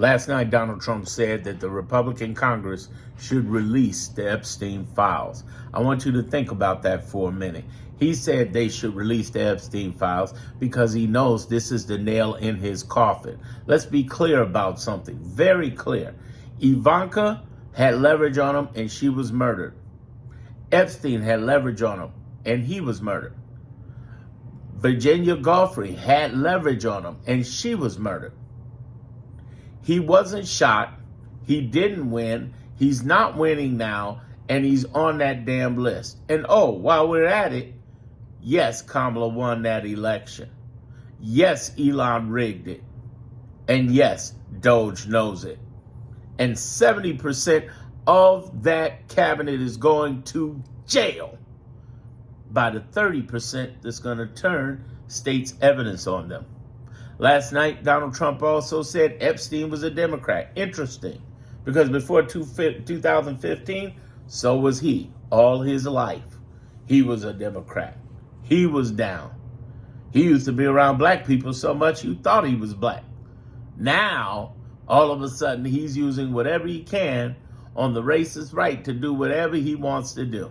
Last night, Donald Trump said that the Republican Congress should release the Epstein files. I want you to think about that for a minute. He said they should release the Epstein files because he knows this is the nail in his coffin. Let's be clear about something, very clear. Ivanka had leverage on him and she was murdered. Epstein had leverage on him and he was murdered. Virginia Giuffre had leverage on him and she was murdered. He wasn't shot. He didn't win. He's not winning now. And he's on that damn list. And oh, while we're at it, yes, Kamala won that election. Yes, Elon rigged it. And yes, Doge knows it. And 70% of that cabinet is going to jail by the 30% that's going to turn state's evidence on them. Last night, Donald Trump also said Epstein was a Democrat. Interesting, because before 2015, so was he. All his life, he was a Democrat. He was down. He used to be around black people so much you thought he was black. Now, all of a sudden, he's using whatever he can on the racist right to do whatever he wants to do.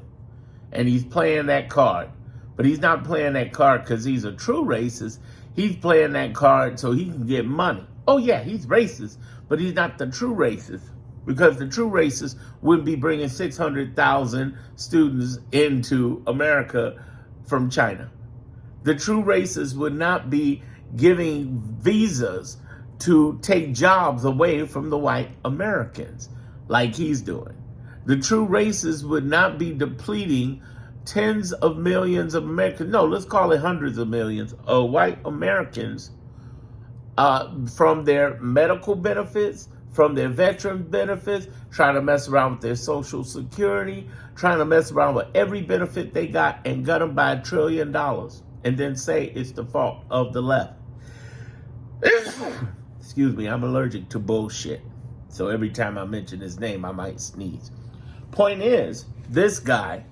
And he's playing that card. But he's not playing that card because he's a true racist. He's playing that card so he can get money. Oh, yeah, he's racist, but he's not the true racist, because the true racist wouldn't be bringing 600,000 students into America from China. The true racist would not be giving visas to take jobs away from the white Americans like he's doing. The true racist would not be depleting tens of millions of Americans, no, let's call it hundreds of millions of white Americans from their medical benefits, from their veteran benefits, trying to mess around with their Social Security, trying to mess around with every benefit they got and gut them by $1 trillion and then say it's the fault of the left. Excuse me, I'm allergic to bullshit. So every time I mention his name, I might sneeze. Point is, this guy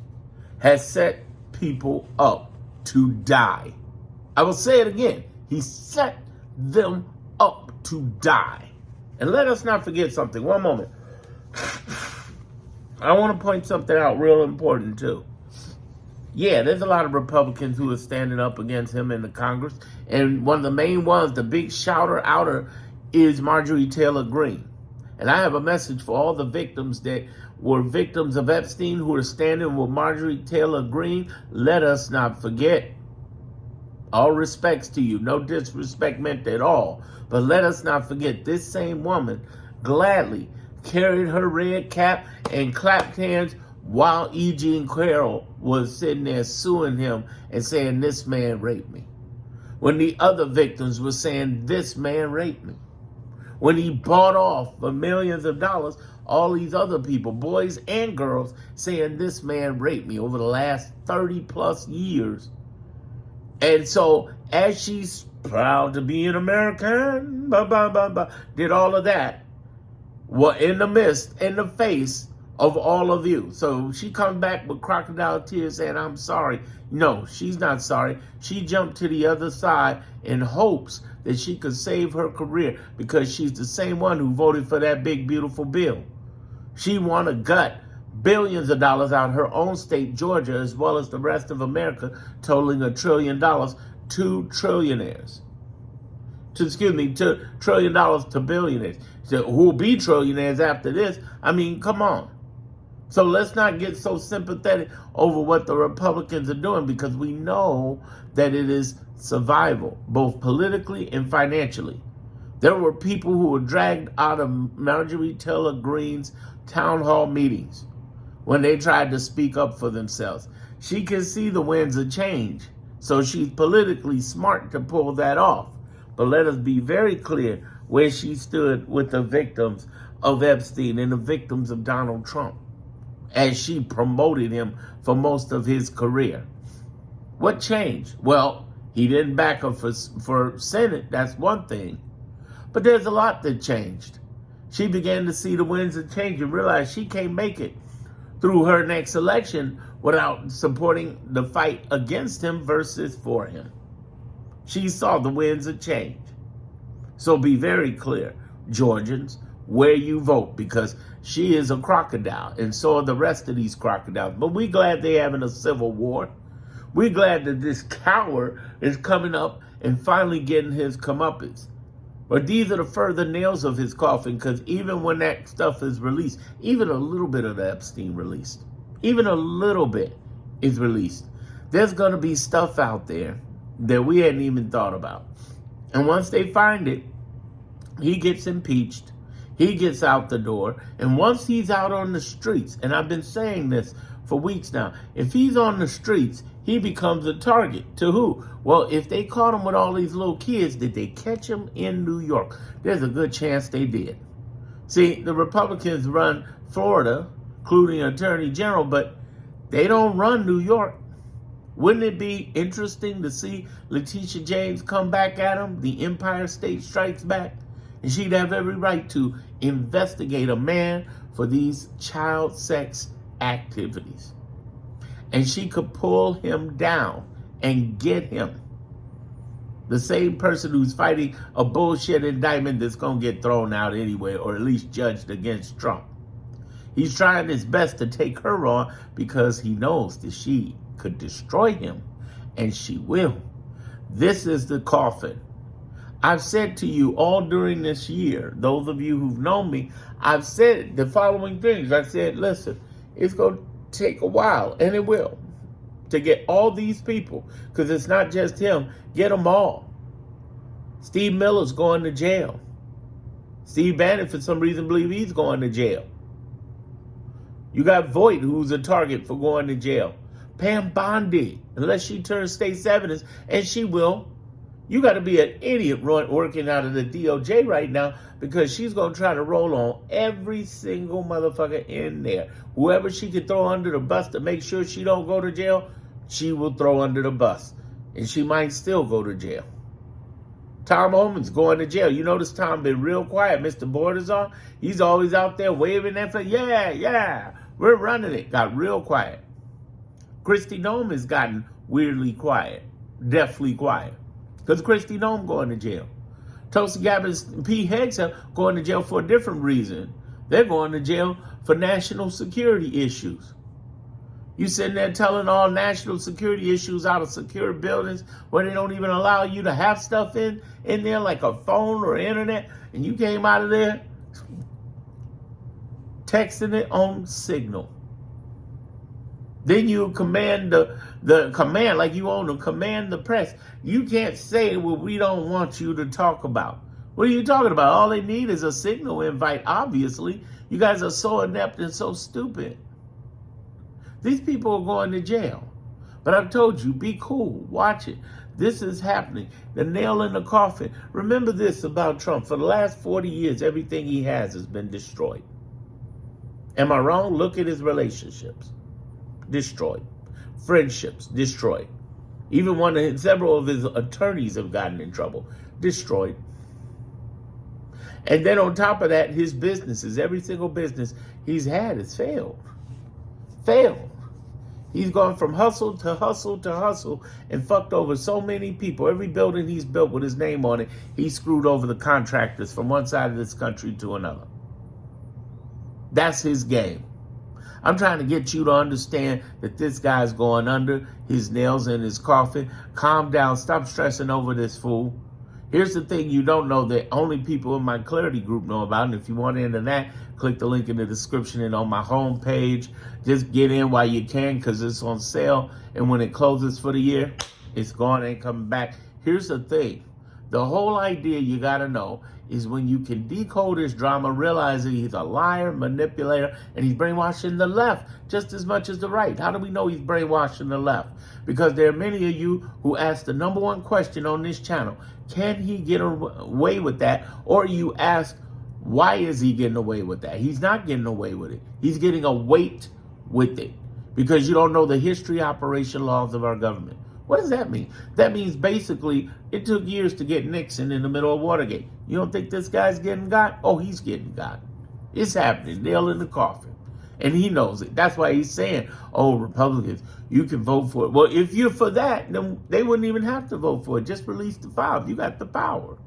has set people up to die. I will say it again. He set them up to die. And let us not forget something. One moment. I want to point something out real important too. Yeah, there's a lot of Republicans who are standing up against him in the Congress. And one of the main ones, the big shouter-outer, is Marjorie Taylor Greene. And I have a message for all the victims that were victims of Epstein who are standing with Marjorie Taylor Greene. Let us not forget. All respects to you. No disrespect meant at all. But let us not forget, this same woman gladly carried her red cap and clapped hands while E. Jean Carroll was sitting there suing him and saying, this man raped me. When the other victims were saying, this man raped me. When he bought off for millions of dollars, all these other people, boys and girls, saying this man raped me over the last 30 plus years. And so as she's proud to be an American, did all of that, well, in the midst, in the face of all of you. So she comes back with crocodile tears saying, I'm sorry. No, she's not sorry. She jumped to the other side in hopes that she could save her career, because she's the same one who voted for that big, beautiful bill. She want to gut billions of dollars out of her own state, Georgia, as well as the rest of America, totaling $1 trillion to trillionaires. $2 trillion to billionaires. So who will be trillionaires after this? I mean, come on. So let's not get so sympathetic over what the Republicans are doing, because we know that it is survival, both politically and financially. There were people who were dragged out of Marjorie Taylor Greene's town hall meetings when they tried to speak up for themselves. She can see the winds of change, so she's politically smart to pull that off. But let us be very clear where she stood with the victims of Epstein and the victims of Donald Trump, as she promoted him for most of his career. What changed? Well, he didn't back her for Senate. That's one thing. But there's a lot that changed. She began to see the winds of change and realized she can't make it through her next election without supporting the fight against him versus for him. She saw the winds of change. So be very clear. Georgians, where you vote, because she is a crocodile, and so are the rest of these crocodiles. But we're glad they're having a civil war. We're glad that this coward is coming up and finally getting his comeuppance. But these are the further nails of his coffin, because even when that stuff is released, even a little bit of the Epstein released, even a little bit is released, there's going to be stuff out there that we hadn't even thought about. And once they find it, he gets impeached, he gets out the door, and once he's out on the streets, and I've been saying this for weeks now, if he's on the streets, he becomes a target. To who? Well, if they caught him with all these little kids, did they catch him in New York? There's a good chance they did. See, the Republicans run Florida, including Attorney General, but they don't run New York. Wouldn't it be interesting to see Letitia James come back at him? The Empire State Strikes Back. And she'd have every right to investigate a man for these child sex activities. And she could pull him down and get him. The same person who's fighting a bullshit indictment that's going to get thrown out anyway, or at least judged against Trump. He's trying his best to take her on because he knows that she could destroy him, and she will. This is the coffin. I've said to you all during this year, those of you who've known me, I've said the following things. I said, listen, it's going to take a while, and it will, to get all these people, because it's not just him, get them all. Steve Miller's going to jail. Steve Bannon, for some reason, believe he's going to jail. You got Voight, who's a target for going to jail. Pam Bondi, unless she turns state's evidence, and she will. You got to be an idiot working out of the DOJ right now, because she's going to try to roll on every single motherfucker in there. Whoever she could throw under the bus to make sure she don't go to jail, she will throw under the bus. And she might still go to jail. Tom Homan's going to jail. You notice Tom been real quiet. Mr. Borders, he's always out there waving that flag. Yeah, we're running it. Got real quiet. Kristi Noem has gotten weirdly quiet, deathly quiet, because Kristi Noem going to jail. Tulsi Gabbard and Pete Hegseth going to jail for a different reason. They're going to jail for national security issues. You sitting there telling all national security issues out of secure buildings where they don't even allow you to have stuff in there like a phone or internet, and you came out of there texting it on Signal. Then you command the command, like you own to command the press. You can't say what we don't want you to talk about. What are you talking about? All they need is a Signal invite, obviously. You guys are so inept and so stupid. These people are going to jail. But I've told you, be cool. Watch it. This is happening. The nail in the coffin. Remember this about Trump. For the last 40 years, everything he has been destroyed. Am I wrong? Look at his relationships. Destroyed. Friendships. Destroyed. Even several of his attorneys have gotten in trouble. Destroyed. And then on top of that, his businesses, every single business he's had has failed. Failed. He's gone from hustle to hustle to hustle and fucked over so many people. Every building he's built with his name on it, he screwed over the contractors from one side of this country to another. That's his game. I'm trying to get you to understand that this guy's going under, his nails in his coffin. Calm down. Stop stressing over this fool. Here's the thing you don't know that only people in my Clarity group know about. And if you want into that, click the link in the description and on my homepage. Just get in while you can, because it's on sale. And when it closes for the year, it's gone, ain't coming back. Here's the thing. The whole idea you got to know is when you can decode his drama, realizing he's a liar, manipulator, and he's brainwashing the left just as much as the right. How do we know he's brainwashing the left? Because there are many of you who ask the number one question on this channel: can he get away with that? Or you ask, why is he getting away with that? He's not getting away with it. He's getting away with it because you don't know the history operation laws of our government. What does that mean? That means basically it took years to get Nixon in the middle of Watergate. You don't think this guy's getting got? Oh, he's getting got. It's happening. Nail in the coffin. And he knows it. That's why he's saying, oh, Republicans, you can vote for it. Well, if you're for that, then they wouldn't even have to vote for it. Just release the files. You got the power.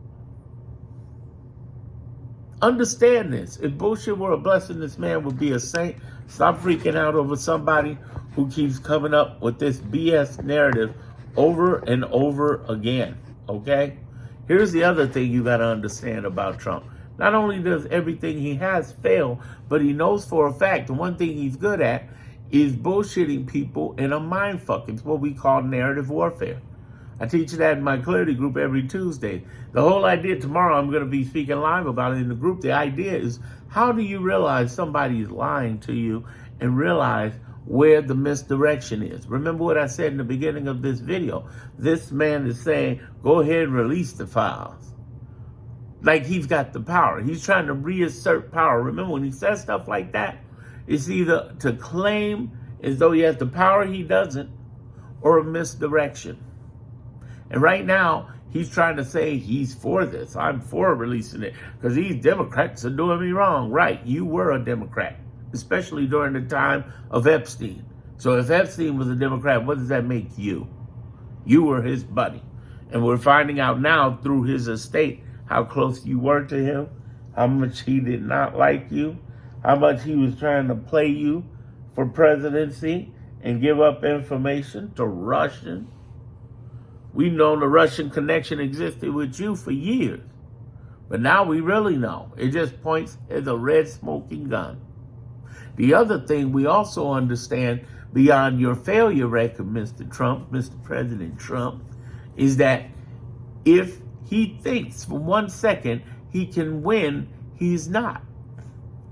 Understand this. If bullshit were a blessing, this man would be a saint. Stop freaking out over somebody who keeps coming up with this BS narrative over and over again, okay? Here's the other thing you got to understand about Trump. Not only does everything he has fail, but he knows for a fact the one thing he's good at is bullshitting people in a mind fuck. It's what we call narrative warfare. I teach that in my Clarity group every Tuesday. The whole idea, tomorrow I'm going to be speaking live about it in the group. The idea is, how do you realize somebody is lying to you and realize where the misdirection is? Remember what I said in the beginning of this video. This man is saying, go ahead and release the files. Like he's got the power. He's trying to reassert power. Remember, when he says stuff like that, it's either to claim as though he has the power he doesn't, or a misdirection. And right now, he's trying to say he's for this. I'm for releasing it because these Democrats are doing me wrong. Right, you were a Democrat, especially during the time of Epstein. So if Epstein was a Democrat, what does that make you? You were his buddy. And we're finding out now through his estate how close you were to him, how much he did not like you, how much he was trying to play you for presidency and give up information to Russians. We've known the Russian connection existed with you for years. But now we really know. It just points as a red smoking gun. The other thing we also understand beyond your failure record, Mr. Trump, Mr. President Trump, is that if he thinks for 1 second he can win, he's not.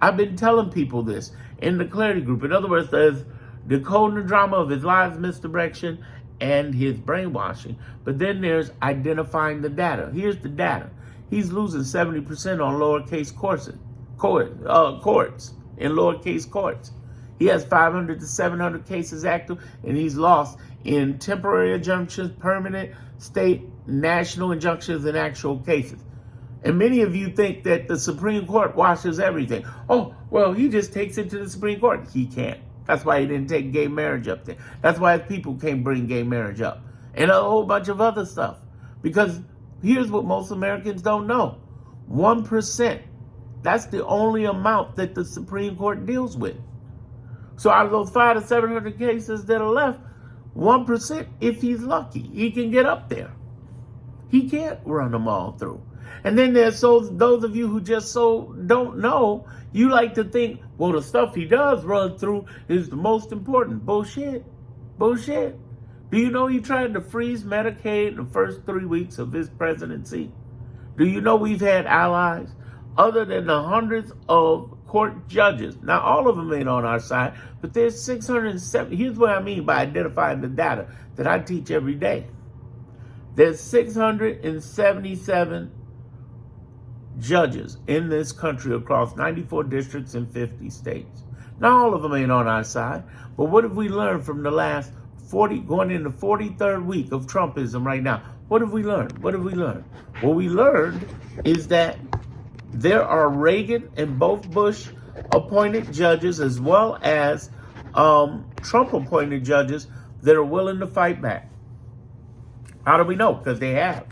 I've been telling people this in the Clarity group. In other words, there's decoding the drama of his lies, misdirection, and his brainwashing. But then there's identifying the data. Here's the data. He's losing 70% on lowercase courts in lowercase courts. He has 500 to 700 cases active, and he's lost in temporary injunctions, permanent, state, national injunctions, and actual cases. And many of you think that the Supreme Court washes everything. Oh, well, he just takes it to the Supreme Court. He can't. That's why he didn't take gay marriage up there. That's why people can't bring gay marriage up. And a whole bunch of other stuff. Because here's what most Americans don't know. 1%. That's the only amount that the Supreme Court deals with. So out of those 500 to 700 cases that are left, 1%, if he's lucky, he can get up there. He can't run them all through. And then there's those of you who just don't know, you like to think, well, the stuff he does run through is the most important. Bullshit. Bullshit. Do you know he tried to freeze Medicaid in the first 3 weeks of his presidency? Do you know we've had allies other than the hundreds of court judges? Now, all of them ain't on our side, but there's 670. Here's what I mean by identifying the data that I teach every day. There's 677 judges in this country across 94 districts and 50 states. Now, all of them ain't on our side, but what have we learned from the last 40, going into 43rd week of Trumpism right now? What have we learned? What have we learned? What we learned is that there are Reagan and both Bush appointed judges as well as Trump appointed judges that are willing to fight back. How do we know? Because they have.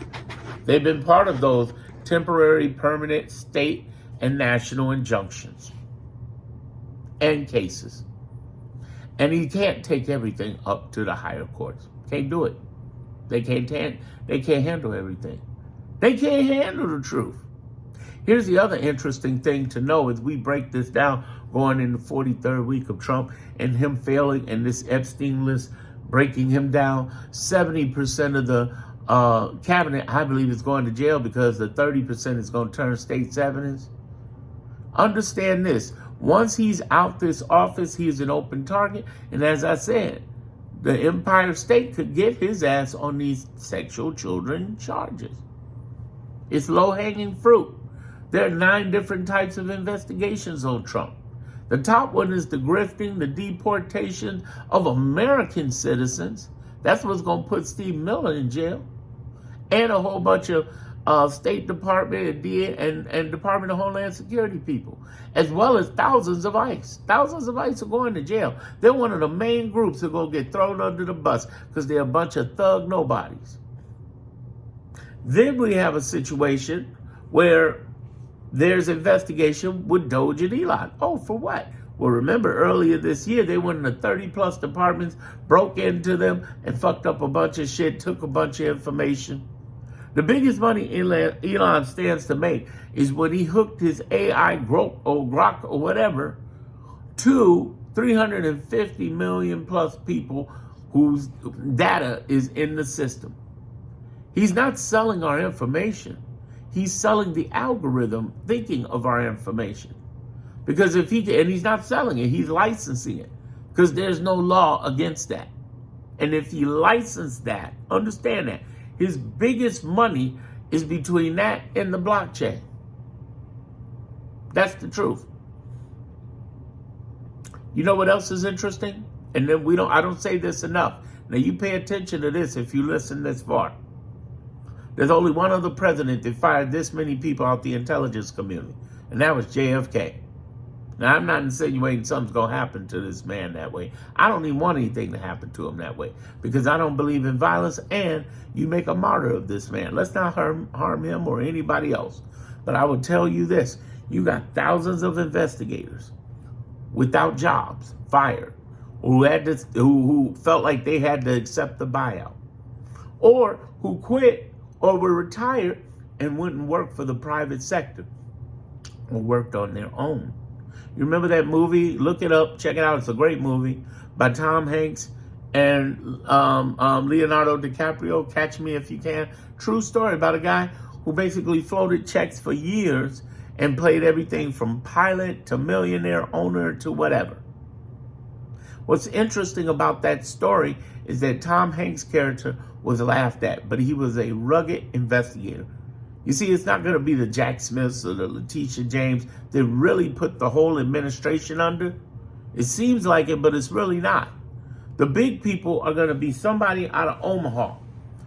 They've been part of those temporary, permanent, state, and national injunctions and cases. And he can't take everything up to the higher courts. Can't do it. They can't handle everything. They can't handle the truth. Here's the other interesting thing to know as we break this down, going in the 43rd week of Trump and him failing and this Epstein list breaking him down. 70% of the cabinet, I believe, is going to jail because the 30% is going to turn state's evidence. Understand this. Once he's out this office, he is an open target. And as I said, the Empire State could get his ass on these sexual children charges. It's low-hanging fruit. There are 9 different types of investigations on Trump. The top one is the grifting, the deportation of American citizens. That's what's going to put Steve Miller in jail. And a whole bunch of State Department and Department of Homeland Security people, as well as thousands of ICE. Thousands of ICE are going to jail. They're one of the main groups that are going to get thrown under the bus because they're a bunch of thug nobodies. Then we have a situation where there's investigation with Doge and Elon. Oh, for what? Well, remember earlier this year, they went into 30 plus departments, broke into them, and fucked up a bunch of shit, took a bunch of information. The biggest money Elon stands to make is when he hooked his AI Grok or whatever to 350 million plus people whose data is in the system. He's not selling our information. He's selling the algorithm thinking of our information. Because and he's not selling it, he's licensing it. Because there's no law against that. And if he licensed that, understand that, his biggest money is between that and the blockchain. That's the truth. You know what else is interesting? And then I don't say this enough. Now you pay attention to this if you listen this far. There's only one other president that fired this many people out the intelligence community, and that was JFK. Now, I'm not insinuating something's going to happen to this man that way. I don't even want anything to happen to him that way because I don't believe in violence, and you make a martyr of this man. Let's not harm him or anybody else. But I will tell you this. You got thousands of investigators without jobs, fired, who felt like they had to accept the buyout, or who quit or were retired and wouldn't work for the private sector or worked on their own. You remember that movie? Look it up. Check it out. It's a great movie by Tom Hanks and Leonardo DiCaprio. Catch Me If You Can. True story about a guy who basically floated checks for years and played everything from pilot to millionaire owner to whatever. What's interesting about that story is that Tom Hanks' character was laughed at, but he was a rugged investigator. You see, it's not going to be the Jack Smiths or the Letitia James that really put the whole administration under. It seems like it, but it's really not. The big people are going to be somebody out of Omaha.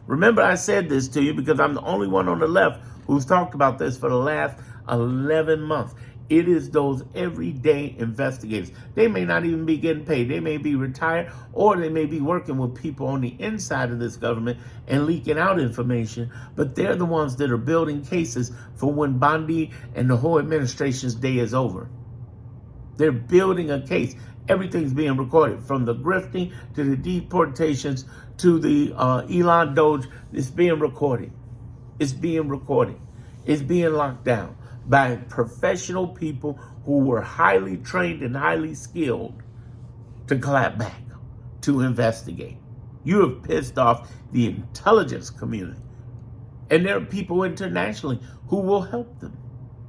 Remember, I said this to you because I'm the only one on the left who's talked about this for the last 11 months. It is those everyday investigators. They may not even be getting paid. They may be retired, or they may be working with people on the inside of this government and leaking out information. But they're the ones that are building cases for when Bondi and the whole administration's day is over. They're building a case. Everything's being recorded, from the grifting to the deportations to the Elon Doge. It's being recorded. It's being recorded. It's being locked down by professional people who were highly trained and highly skilled to clap back, to investigate. You have pissed off the intelligence community. And there are people internationally who will help them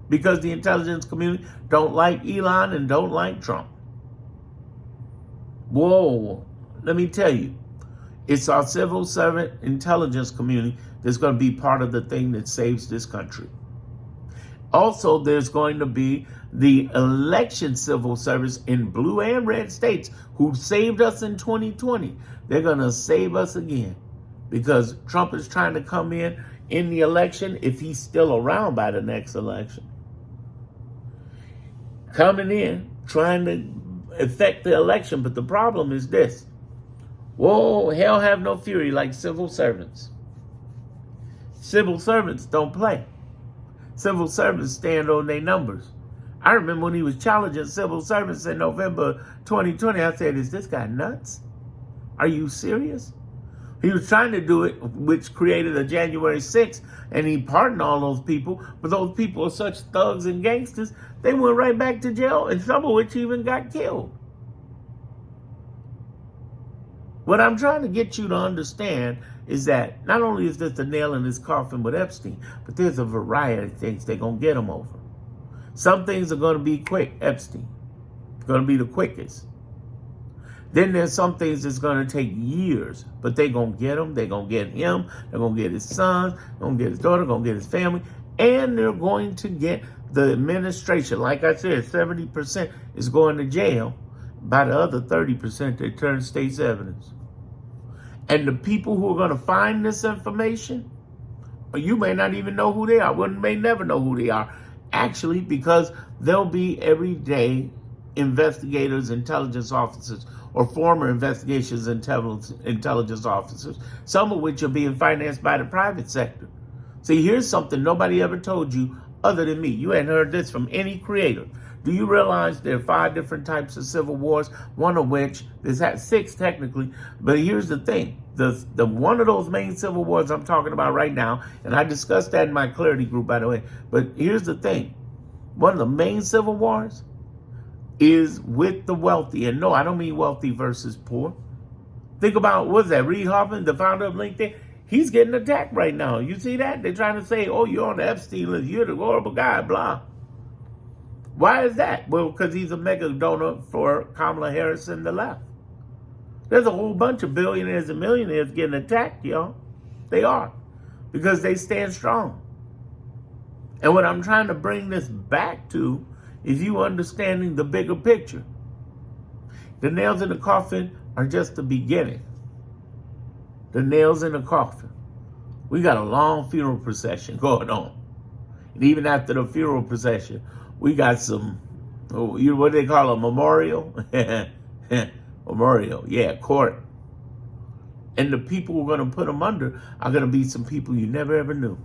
because the intelligence community don't like Elon and don't like Trump. Whoa, let me tell you, it's our civil servant intelligence community that's going to be part of the thing that saves this country. Also, there's going to be the election civil service in blue and red states who saved us in 2020. They're going to save us again because Trump is trying to come in the election, if he's still around by the next election. Coming in, trying to affect the election. But the problem is this. Whoa, hell have no fury like civil servants. Civil servants don't play. Civil servants stand on their numbers. I remember when he was challenging civil servants in November 2020, I said, is this guy nuts? Are you serious? He was trying to do it, which created a January 6th, and he pardoned all those people, but those people are such thugs and gangsters, they went right back to jail, and some of which even got killed. What I'm trying to get you to understand is that not only is this the nail in his coffin with Epstein, but there's a variety of things they're going to get him over. Some things are going to be quick, Epstein. It's going to be the quickest. Then there's some things that's going to take years, but they're going to get him. They're going to get him. They're going to get his sons. They're going to get his daughter. They're going to get his family. And they're going to get the administration. Like I said, 70% is going to jail. By the other 30%, they turn state's evidence. And the people who are going to find this information, you may not even know who they are. One may never know who they are. Actually, because they'll be everyday investigators, intelligence officers, or former investigations intelligence officers, some of which are being financed by the private sector. See, here's something nobody ever told you other than me. You ain't heard this from any creator. Do you realize there are 5 different types of civil wars? One of which, there's 6 technically, but here's the thing. The one of those main civil wars I'm talking about right now, and I discussed that in my clarity group, by the way, but here's the thing. One of the main civil wars is with the wealthy. And no, I don't mean wealthy versus poor. Think about, what's that, Reid Hoffman, the founder of LinkedIn? He's getting attacked right now. You see that? They're trying to say, oh, you're on the Epstein list. You're the horrible guy, blah. Why is that? Well, because he's a mega donor for Kamala Harris and the left. There's a whole bunch of billionaires and millionaires getting attacked, y'all. They are. Because they stand strong. And what I'm trying to bring this back to is you understanding the bigger picture. The nails in the coffin are just the beginning. The nails in the coffin. We got a long funeral procession going on. And even after the funeral procession, we got some, what do they call a memorial? Memorial, yeah, court. And the people who are going to put them under are going to be some people you never ever knew.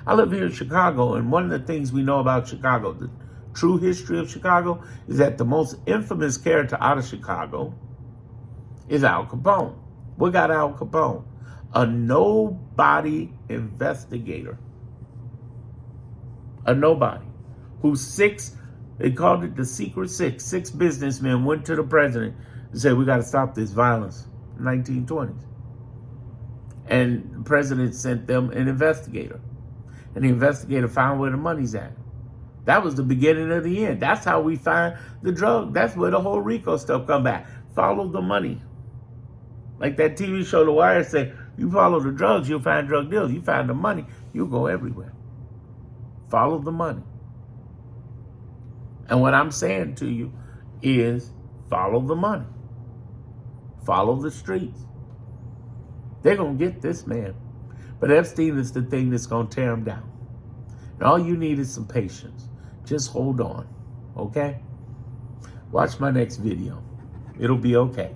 I live here in Chicago, and one of the things we know about Chicago, the true history of Chicago, is that the most infamous character out of Chicago is Al Capone. What got Al Capone? A nobody investigator. A nobody. Who 6, they called it the Secret Six. 6 businessmen went to the president and said, we got to stop this violence in the 1920s. And the president sent them an investigator. And the investigator found where the money's at. That was the beginning of the end. That's how we find the drug. That's where the whole RICO stuff come back. Follow the money. Like that TV show, The Wire, said, you follow the drugs, you'll find drug deals. You find the money, you'll go everywhere. Follow the money. And what I'm saying to you is follow the money. Follow the streets. They're going to get this man. But Epstein is the thing that's going to tear him down. And all you need is some patience. Just hold on, okay? Watch my next video. It'll be okay.